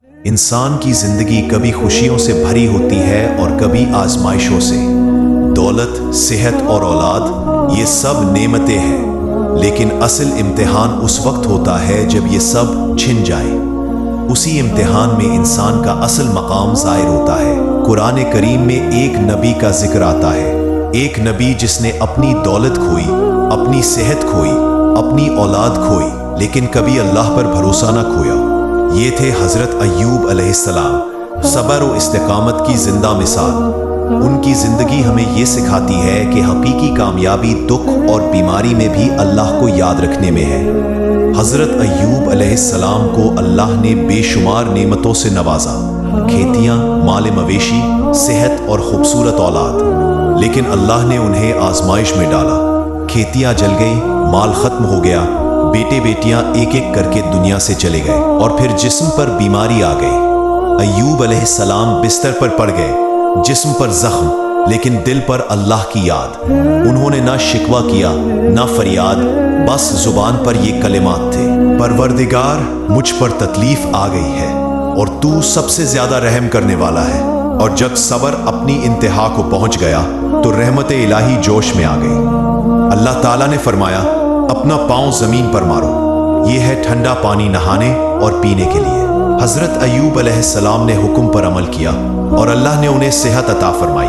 इंसान की जिंदगी कभी खुशियों से भरी होती है और कभी आजमाइशों से। दौलत, सेहत और औलाद ये सब नेमतें हैं, लेकिन असल इम्तिहान उस वक्त होता है जब ये सब छिन जाए। उसी इम्तिहान में इंसान का असल मकाम ज़ाहिर होता है। कुरान करीम में एक नबी का जिक्र आता है, एक नबी जिसने अपनी दौलत खोई, अपनी सेहत खोई, अपनी औलाद खोई, लेकिन कभी अल्लाह पर भरोसा न खोया। ये थे हज़रत अय्यूब अलैहिस्सलाम, सब्र और इस्तिकामत की जिंदा मिसाल। उनकी ज़िंदगी हमें ये सिखाती है कि हकीकी कामयाबी दुख और बीमारी में भी अल्लाह को याद रखने में है। हज़रत अय्यूब अलैहिस्सलाम को अल्लाह ने बेशुमार नेमतों से नवाजा, खेतियाँ, माल मवेशी, सेहत और खूबसूरत औलाद। लेकिन अल्लाह ने उन्हें आजमाइश में डाला। खेतियाँ जल गई, माल खत्म हो गया, बेटे बेटियां एक एक करके दुनिया से चले गए, और फिर जिस्म पर बीमारी आ गई। अय्यूब अलैहिस्सलाम बिस्तर पर पड़ गए, जिस्म पर जख्म, लेकिन दिल पर अल्लाह की याद। उन्होंने ना शिकवा किया, ना फरियाद, बस जुबान पर ये कलिमात थे, परवरदिगार मुझ पर तकलीफ आ गई है और तू सबसे ज्यादा रहम करने वाला है। और जब सब्र अपनी इंतहा को पहुंच गया तो रहमत इलाही जोश में आ गई। अल्लाह ताला ने फरमाया, अपना पांव जमीन पर मारो, ये है ठंडा पानी नहाने और पीने के लिए। हजरत अय्यूब अलैहिस्सलाम ने हुक्म पर अमल किया और अल्लाह ने उन्हें सेहत अता फरमाई,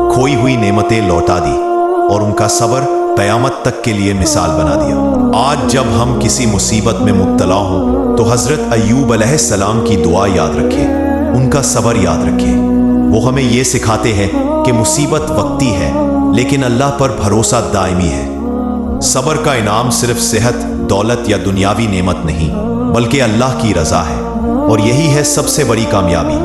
खोई हुई नेमतें लौटा दी और उनका सब्र क़यामत तक के लिए मिसाल बना दिया। आज जब हम किसी मुसीबत में मुब्तला हों तो हजरत अय्यूब अलैहिस्सलाम की दुआ याद रखें, उनका सब्र याद रखें। वो हमें ये सिखाते हैं कि मुसीबत वक्ती है, लेकिन अल्लाह पर भरोसा दायमी है। सब्र का इनाम सिर्फ सेहत, दौलत या दुनियावी नेमत नहीं, बल्कि अल्लाह की रज़ा है, और यही है सबसे बड़ी कामयाबी।